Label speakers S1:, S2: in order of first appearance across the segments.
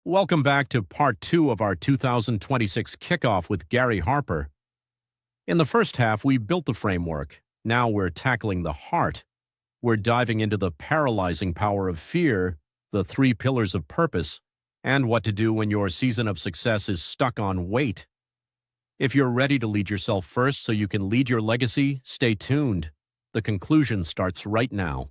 S1: Welcome back to part 2 of our 2026 kickoff with Gary Harper. In the first half, we built the framework. Now we're tackling the heart. We're diving into the paralyzing power of fear, the 3 pillars of purpose, and what to do when your season of success is stuck on wait. If you're ready to lead yourself first so you can lead your legacy, stay tuned. The conclusion starts right now.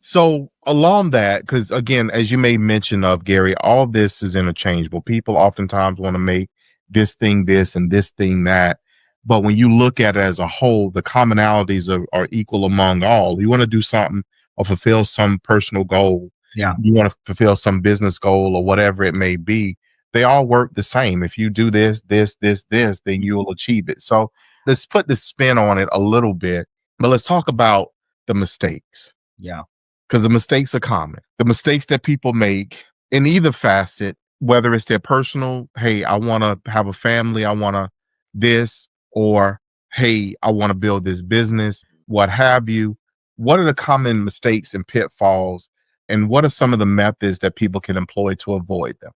S2: So along that, because again, as you made mention of, Gary, all this is interchangeable. People oftentimes want to make this thing this and this thing that. But when you look at it as a whole, the commonalities are equal among all. You want to do something or fulfill some personal goal.
S3: Yeah.
S2: You want to fulfill some business goal or whatever it may be. They all work the same. If you do this, then you will achieve it. So let's put the spin on it a little bit, but let's talk about the mistakes.
S3: Yeah.
S2: Because the mistakes are common. The mistakes that people make in either facet, whether it's their personal, hey, I want to have a family, I want to this, or hey, I want to build this business, what have you. What are the common mistakes and pitfalls, and what are some of the methods that people can employ to avoid them?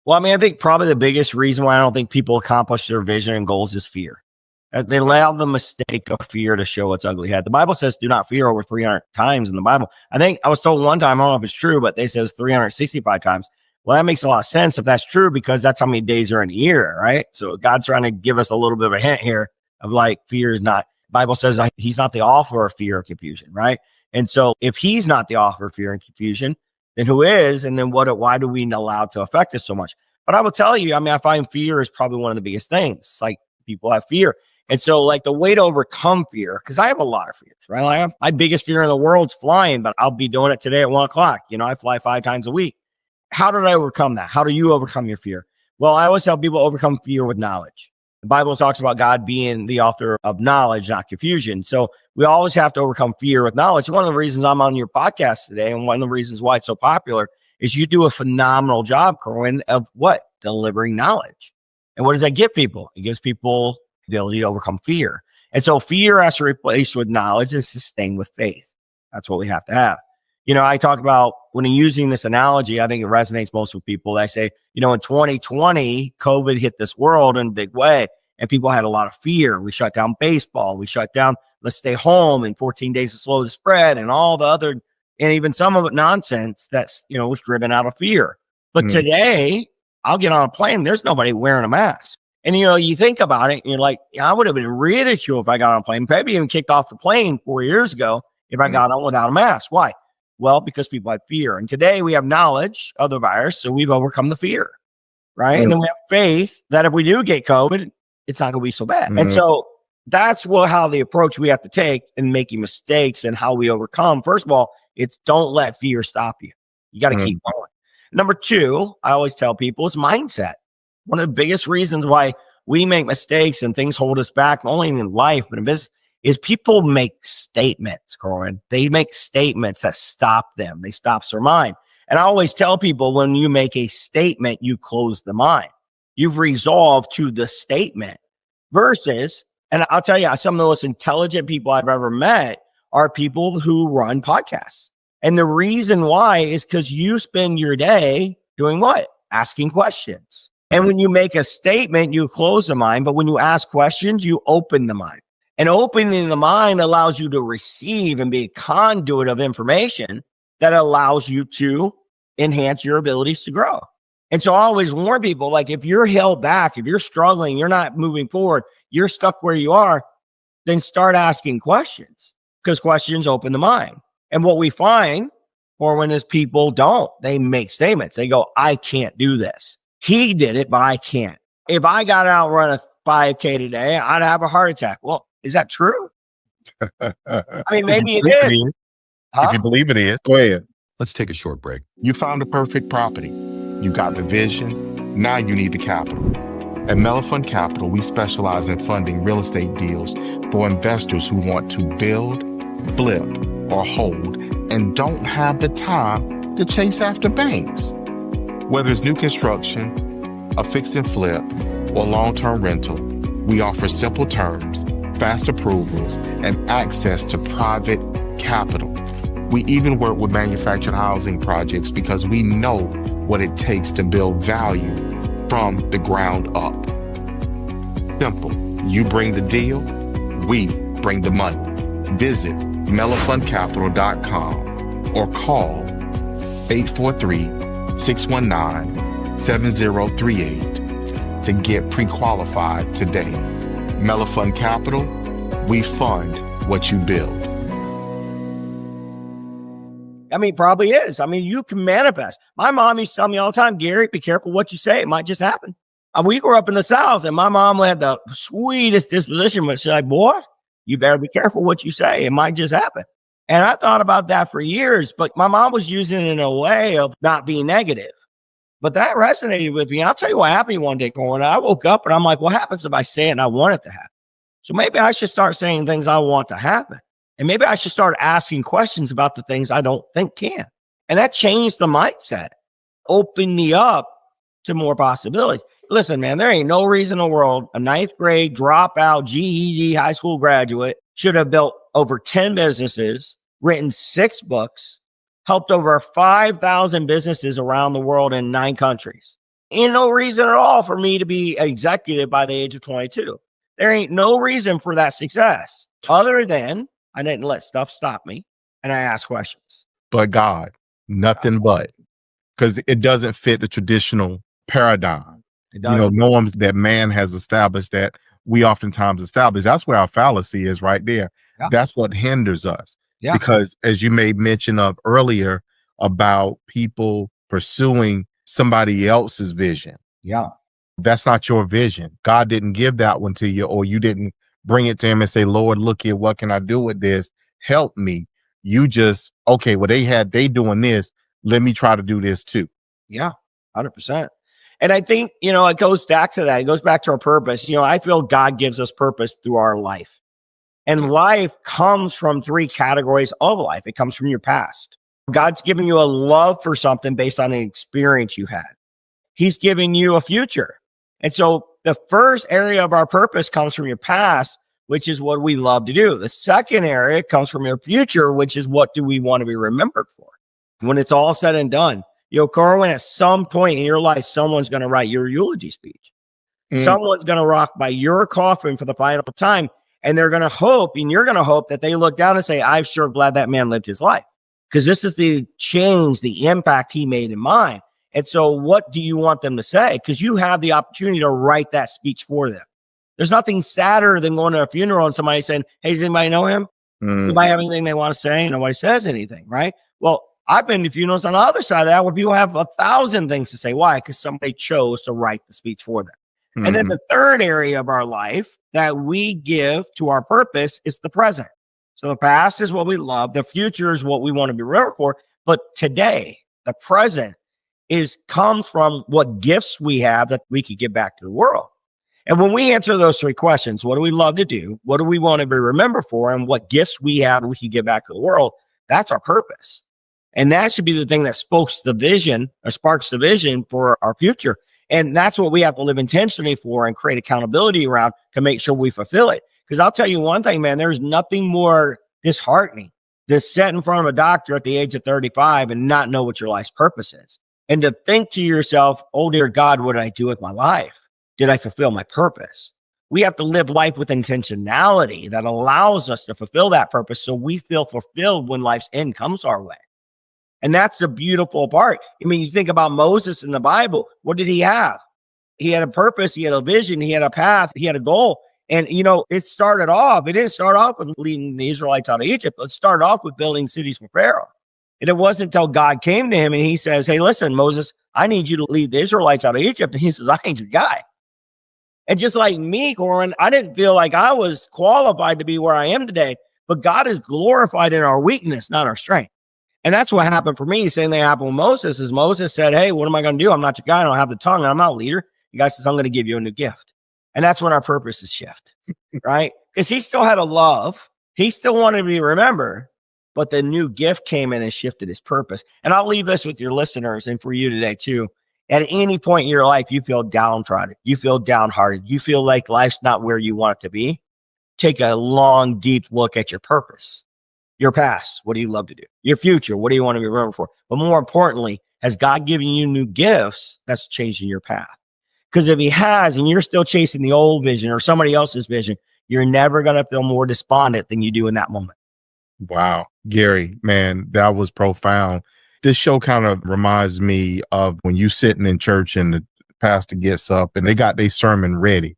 S3: Well, I mean, I think probably the biggest reason why I don't think people accomplish their vision and goals is fear. They allow the mistake of fear to show its ugly head. The Bible says do not fear over 300 times in the Bible. I think I was told one time, I don't know if it's true, but they says 365 times. Well, that makes a lot of sense if that's true, because that's how many days are in a year, right? So God's trying to give us a little bit of a hint here of like, fear is not, Bible says he's not the author of fear or confusion, right? And so if he's not the author of fear and confusion, then who is? And then why do we allow it to affect us so much? But I will tell you, I mean, I find fear is probably one of the biggest things. Like, people have fear. And so like the way to overcome fear, because I have a lot of fears, right? Like my biggest fear in the world is flying, but I'll be doing it today at 1:00. You know, I fly 5 times a week. How did I overcome that? How do you overcome your fear? Well, I always tell people overcome fear with knowledge. The Bible talks about God being the author of knowledge, not confusion. So we always have to overcome fear with knowledge. One of the reasons I'm on your podcast today, and one of the reasons why it's so popular, is you do a phenomenal job, Corwin, of what? Delivering knowledge. And what does that give people? It gives people the ability to overcome fear. And so fear has to replace with knowledge and sustain with faith. That's what we have to have. You know, I talk about, when I'm using this analogy, I think it resonates most with people. I say, you know, in 2020, COVID hit this world in a big way, and people had a lot of fear. We shut down baseball. We shut down, let's stay home, and 14 days to slow the spread, and all the other, and even some of it nonsense that's, you know, was driven out of fear. But today, I'll get on a plane, there's nobody wearing a mask. And, you know, you think about it, and you're like, I would have been ridiculed if I got on a plane, maybe even kicked off the plane 4 years ago if I got on without a mask. Why? Well, because people had fear. And today we have knowledge of the virus, so we've overcome the fear, right? And then we have faith that if we do get COVID, it's not going to be so bad. And so that's how the approach we have to take in making mistakes and how we overcome. First of all, it's don't let fear stop you. You got to keep going. Number 2, I always tell people, it's mindset. One of the biggest reasons why we make mistakes and things hold us back, not only in life, but in business, is people make statements, Corwin. They make statements that stop them. They stop their mind. And I always tell people, when you make a statement, you close the mind. You've resolved to the statement versus, and I'll tell you, some of the most intelligent people I've ever met are people who run podcasts. And the reason why is because you spend your day doing what? Asking questions. And when you make a statement, you close the mind. But when you ask questions, you open the mind. And opening the mind allows you to receive and be a conduit of information that allows you to enhance your abilities to grow. And so I always warn people, like, if you're held back, if you're struggling, you're not moving forward, you're stuck where you are, then start asking questions, because questions open the mind. And what we find, or when is people don't, they make statements. They go, I can't do this. He did it, but I can't. If I got out and run a 5K today, I'd have a heart attack. Well, is that true? I mean, maybe it is.
S2: If you believe it is, go ahead.
S1: Let's take a short break.
S2: You found the perfect property. You got the vision. Now you need the capital. At Mellifund Capital, we specialize in funding real estate deals for investors who want to build, flip, or hold and don't have the time to chase after banks. Whether it's new construction, a fix and flip, or long-term rental, we offer simple terms, fast approvals, and access to private capital. We even work with manufactured housing projects because we know what it takes to build value from the ground up. Simple. You bring the deal, we bring the money. Visit mellifundcapital.com or call 843-619-7038 to get pre-qualified today. Mellifund Capital, we fund what you build.
S3: I mean, probably is. I mean, you can manifest. My mom used to tell me all the time, Gary, be careful what you say. It might just happen. We grew up in the South, and my mom had the sweetest disposition, but she's like, boy, you better be careful what you say. It might just happen. And I thought about that for years, but my mom was using it in a way of not being negative. But that resonated with me. I'll tell you what happened one day, Corin. I woke up and I'm like, what happens if I say it and I want it to happen? So maybe I should start saying things I want to happen. And maybe I should start asking questions about the things I don't think can. And that changed the mindset, opened me up to more possibilities. Listen, man, there ain't no reason in the world a ninth grade dropout GED high school graduate should have built over 10 businesses, written 6 books, helped over 5,000 businesses around the world in 9 countries. Ain't no reason at all for me to be executive by the age of 22. There ain't no reason for that success other than I didn't let stuff stop me and I asked questions.
S2: But God, nothing but, because it doesn't fit the traditional paradigm. Norms that man has established that we oftentimes establish. That's where our fallacy is right there. Yeah. That's what hinders us. Yeah. Because as you made mention of earlier about people pursuing somebody else's vision.
S3: Yeah.
S2: That's not your vision. God didn't give that one to you, or you didn't bring it to him and say, Lord, look here, what can I do with this? Help me. You just, okay, well, they doing this. Let me try to do this too.
S3: Yeah, 100%. And I think, it goes back to that. It goes back to our purpose. I feel God gives us purpose through our life. And life comes from 3 categories of life. It comes from your past. God's giving you a love for something based on an experience you had. He's giving you a future. And so the first area of our purpose comes from your past, which is what we love to do. The second area comes from your future, which is what do we want to be remembered for when it's all said and done. Corwin, at some point in your life, someone's going to write your eulogy speech. Someone's going to rock by your coffin for the final time. And they're going to hope, and you're going to hope that they look down and say, I'm sure glad that man lived his life. Because this is the change, the impact he made in mine. And so what do you want them to say? Because you have the opportunity to write that speech for them. There's nothing sadder than going to a funeral and somebody saying, hey, does anybody know him? Anybody have anything they want to say? Nobody says anything, right? Well, I've been to funerals on the other side of that where people have 1,000 things to say. Why? Because somebody chose to write the speech for them. And then the third area of our life that we give to our purpose is the present. So the past is what we love. The future is what we want to be remembered for. But today, the present comes from what gifts we have that we could give back to the world. And when we answer those 3 questions, what do we love to do? What do we want to be remembered for? And what gifts we have we can give back to the world? That's our purpose. And that should be the thing that sparks the vision for our future. And that's what we have to live intentionally for and create accountability around to make sure we fulfill it. Because I'll tell you one thing, man, there's nothing more disheartening than sit in front of a doctor at the age of 35 and not know what your life's purpose is. And to think to yourself, oh, dear God, what did I do with my life? Did I fulfill my purpose? We have to live life with intentionality that allows us to fulfill that purpose so we feel fulfilled when life's end comes our way. And that's the beautiful part. I mean, you think about Moses in the Bible. What did he have? He had a purpose. He had a vision. He had a path. He had a goal. And, it didn't start off with leading the Israelites out of Egypt. It started off with building cities for Pharaoh. And it wasn't until God came to him and he says, hey, listen, Moses, I need you to lead the Israelites out of Egypt. And he says, I ain't your guy. And just like me, Corin, I didn't feel like I was qualified to be where I am today. But God is glorified in our weakness, not our strength. And that's what happened for me. Same thing happened with Moses. Is Moses said, hey, what am I going to do? I'm not your guy. I don't have the tongue. I'm not a leader. And God says, I'm going to give you a new gift. And that's when our purposes shift, right? Because he still had a love. He still wanted to be remembered. But the new gift came in and shifted his purpose. And I'll leave this with your listeners and for you today too. At any point in your life, you feel downtrodden, you feel downhearted, you feel like life's not where you want it to be. Take a long, deep look at your purpose, your past. What do you love to do? Your future. What do you want to be remembered for? But more importantly, has God given you new gifts that's changing your path? Because if he has, and you're still chasing the old vision or somebody else's vision, you're never going to feel more despondent than you do in that moment.
S2: Wow. Gary, man, that was profound. This show kind of reminds me of when you sitting in church and the pastor gets up and they got their sermon ready.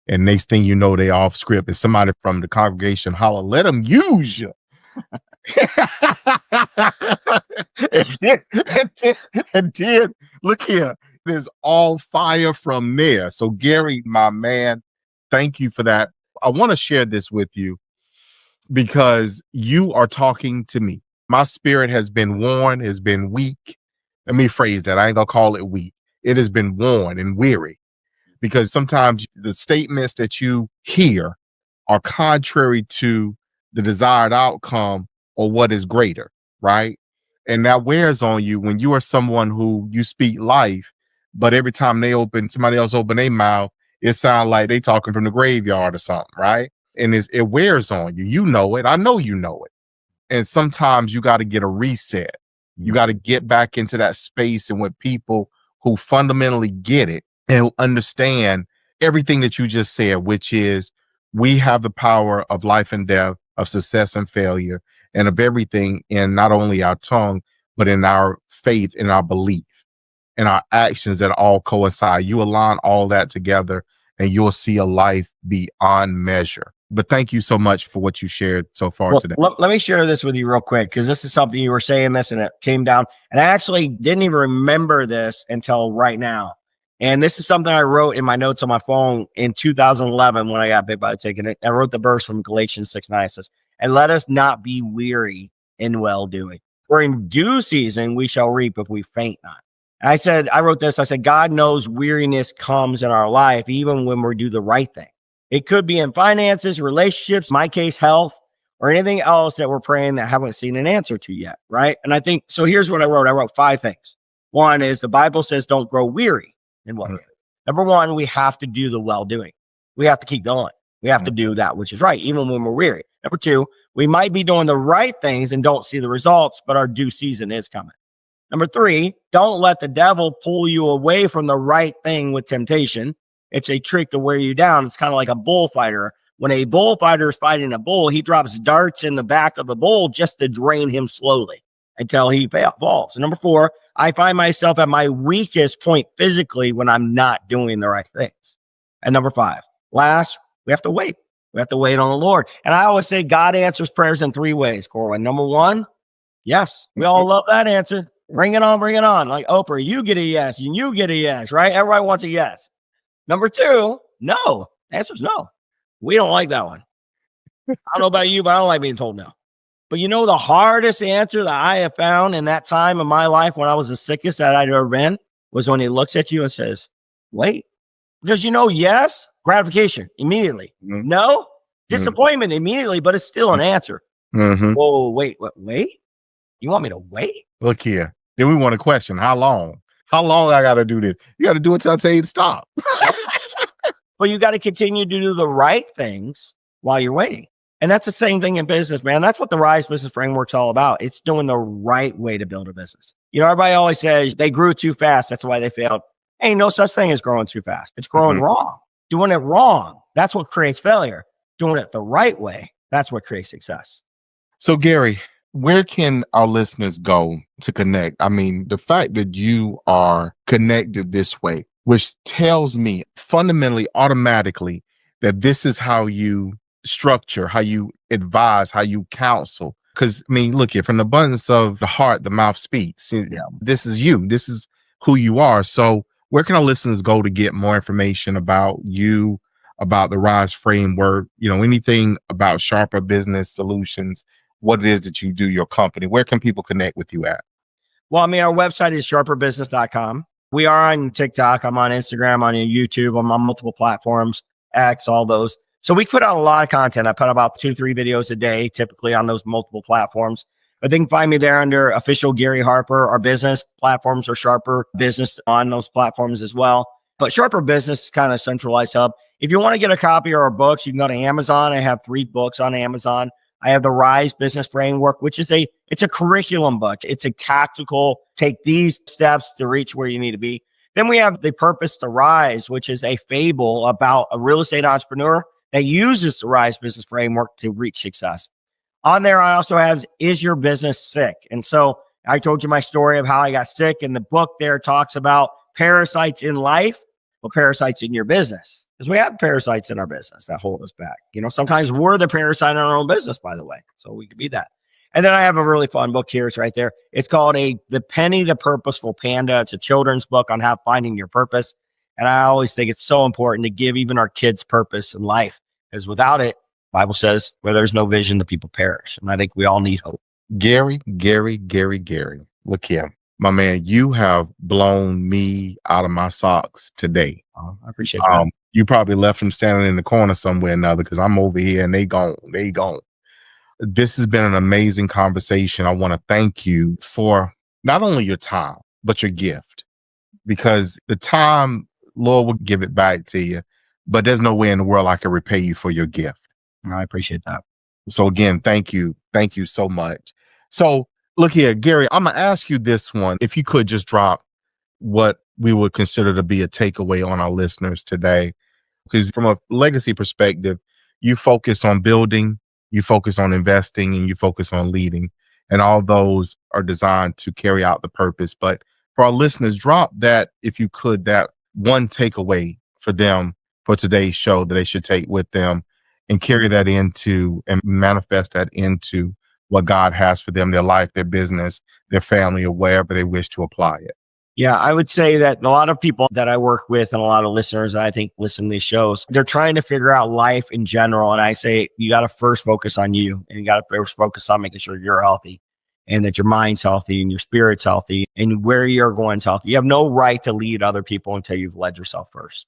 S2: And next thing you know, they off script and somebody from the congregation holler, let them use you. and then look here, there's all fire from there. So Gary, my man, thank you for that. I want to share this with you because you are talking to me. My spirit has been worn, has been weak. Let me phrase that. I ain't gonna call it weak. It has been worn and weary because sometimes the statements that you hear are contrary to the desired outcome or what is greater, right? And that wears on you when you are someone who you speak life, but every time somebody else open their mouth, it sounds like they talking from the graveyard or something, right? And it wears on you. You know it. I know you know it. And sometimes you got to get a reset. You got to get back into that space and with people who fundamentally get it and understand everything that you just said, which is we have the power of life and death, of success and failure, and of everything in not only our tongue, but in our faith, in our belief, in our actions that all coincide. You align all that together and you'll see a life beyond measure. But thank you so much for what you shared so far today.
S3: Let me share this with you real quick, because this is something you were saying this and it came down. And I actually didn't even remember this until right now. And this is something I wrote in my notes on my phone in 2011 when I got bit by the tick. I wrote the verse from Galatians 6:9. It says, and let us not be weary in well-doing. For in due season we shall reap if we faint not. And I wrote this, I said, God knows weariness comes in our life, even when we do the right thing. It could be in finances, relationships, my case, health, or anything else that we're praying that haven't seen an answer to yet, right? And I think, so here's what I wrote. I wrote 5 things. One is the Bible says don't grow weary in well-doing. Number 1, we have to do the well-doing. We have to keep going. We have to do that which is right, even when we're weary. Number 2, we might be doing the right things and don't see the results, but our due season is coming. Number 3, don't let the devil pull you away from the right thing with temptation. It's a trick to wear you down. It's kind of like a bullfighter. When a bullfighter is fighting a bull, he drops darts in the back of the bull just to drain him slowly until he falls. And number 4, I find myself at my weakest point physically when I'm not doing the right things. And number 5, last, we have to wait. We have to wait on the Lord. And I always say God answers prayers in 3 ways, Corwin. Number 1, yes. We all love that answer. Bring it on, bring it on. Like Oprah, you get a yes, and you get a yes, right? Everybody wants a yes. Number 2, no. The answer's no. We don't like that one. I don't know about you, but I don't like being told no. But you know, the hardest answer that I have found in that time of my life when I was the sickest that I'd ever been was when he looks at you and says, wait. Because yes, gratification immediately. Mm-hmm. No, disappointment immediately, but it's still an answer. Mm-hmm. Whoa, wait. You want me to wait?
S2: Look here. Then we want to question, how long? How long I got to do this? You got to do it until I tell you to stop.
S3: But you got to continue to do the right things while you're waiting. And that's the same thing in business, man. That's what the Rise Business Framework's all about. It's doing the right way to build a business. Everybody always says they grew too fast. That's why they failed. Ain't no such thing as growing too fast. It's growing wrong. Doing it wrong. That's what creates failure. Doing it the right way. That's what creates success.
S2: So Gary, where can our listeners go to connect? I mean, the fact that you are connected this way, which tells me fundamentally, automatically, that this is how you structure, how you advise, how you counsel. Because, I mean, look here, from the abundance of the heart, the mouth speaks. Yeah. This is you. This is who you are. So where can our listeners go to get more information about you, about the Rise framework, anything about Sharper Business Solutions, what it is that you do, your company? Where can people connect with you at?
S3: Well, I mean, our website is sharperbusiness.com. We are on TikTok. I'm on Instagram, on YouTube. I'm on multiple platforms, X, all those. So we put out a lot of content. I put about 2-3 videos a day, typically on those multiple platforms. But they can find me there under official Gary Harper. Our business platforms are Sharper Business on those platforms as well. But Sharper Business is kind of a centralized hub. If you want to get a copy of our books, you can go to Amazon. I have 3 books on Amazon. I have the Rise Business Framework, which is it's a curriculum book. It's a tactical, take these steps to reach where you need to be. Then we have The Purpose to Rise, which is a fable about a real estate entrepreneur that uses the Rise Business Framework to reach success. On there, I also have Is Your Business Sick? And so I told you my story of how I got sick, and the book there talks about parasites in life, but parasites in your business. Because we have parasites in our business that hold us back. Sometimes we're the parasite in our own business, by the way. So we could be that. And then I have a really fun book here. It's right there. It's called The Penny the Purposeful Panda. It's a children's book on how finding your purpose. And I always think it's so important to give even our kids purpose in life, because without it, the Bible says, where there's no vision, the people perish. And I think we all need hope.
S2: Gary. Look here. My man, you have blown me out of my socks today.
S3: I appreciate that.
S2: You probably left them standing in the corner somewhere or another, because I'm over here and they gone. This has been an amazing conversation. I want to thank you for not only your time, but your gift, because the time, Lord will give it back to you, but there's no way in the world I can repay you for your gift.
S3: I appreciate that.
S2: So again, thank you. Thank you so much. So look here, Gary, I'm going to ask you this one. If you could just drop what we would consider to be a takeaway on our listeners today, because from a legacy perspective, you focus on building, you focus on investing, and you focus on leading. And all those are designed to carry out the purpose. But for our listeners, drop that, if you could, that one takeaway for them for today's show that they should take with them and carry that into and manifest that into what God has for them, their life, their business, their family, or wherever they wish to apply it.
S3: Yeah, I would say that a lot of people that I work with and a lot of listeners that I think listen to these shows, they're trying to figure out life in general. And I say, you got to first focus on you, and you got to first focus on making sure you're healthy and that your mind's healthy and your spirit's healthy and where you're going is healthy. You have no right to lead other people until you've led yourself first.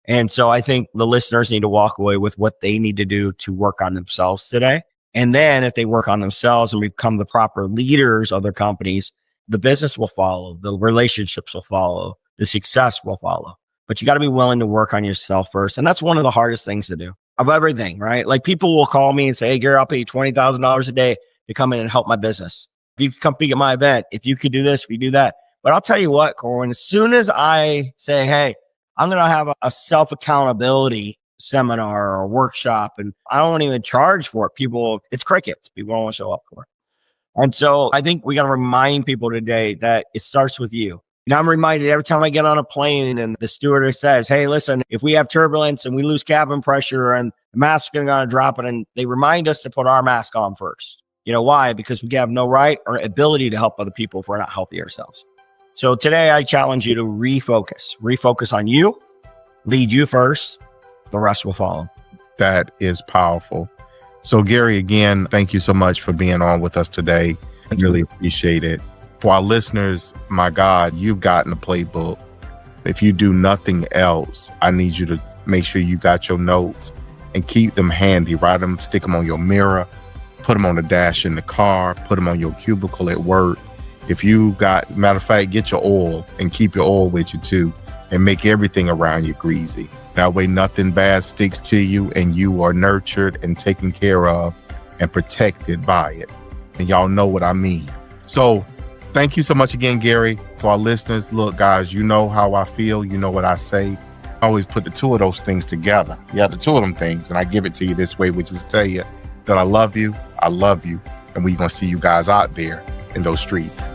S3: And so I think the listeners need to walk away with what they need to do to work on themselves today. And then if they work on themselves and become the proper leaders of their companies, the business will follow, the relationships will follow, the success will follow. But you got to be willing to work on yourself first. And that's one of the hardest things to do of everything, right? Like people will call me and say, hey, Gary, I'll pay you $20,000 a day to come in and help my business. If you come speak at my event, if you could do this, if you do that. But I'll tell you what, Corwin, as soon as I say, hey, I'm going to have a self-accountability seminar or workshop, and I don't even charge for it, it's crickets. People don't want to show up for it. And so I think we got to remind people today that it starts with you. I'm reminded every time I get on a plane and the stewardess says, hey, listen, if we have turbulence and we lose cabin pressure and the mask is going to drop it, and they remind us to put our mask on first. You know why? Because we have no right or ability to help other people if we're not healthy ourselves. So today I challenge you to refocus on you, lead you first, the rest will follow.
S2: That is powerful. So Gary, again, thank you so much for being on with us today. I really appreciate it. For our listeners, my God, you've gotten a playbook. If you do nothing else, I need you to make sure you got your notes and keep them handy. Write them, stick them on your mirror, put them on the dash in the car, put them on your cubicle at work. If you got, matter of fact, get your oil and keep your oil with you too, and make everything around you greasy. That way nothing bad sticks to you and you are nurtured and taken care of and protected by it. And y'all know what I mean. So thank you so much again, Gary. For our listeners, look, guys, you know how I feel. You know what I say. I always put the two of those things together. You have the two of them things, and I give it to you this way, which is to tell you that I love you, and we're going to see you guys out there in those streets.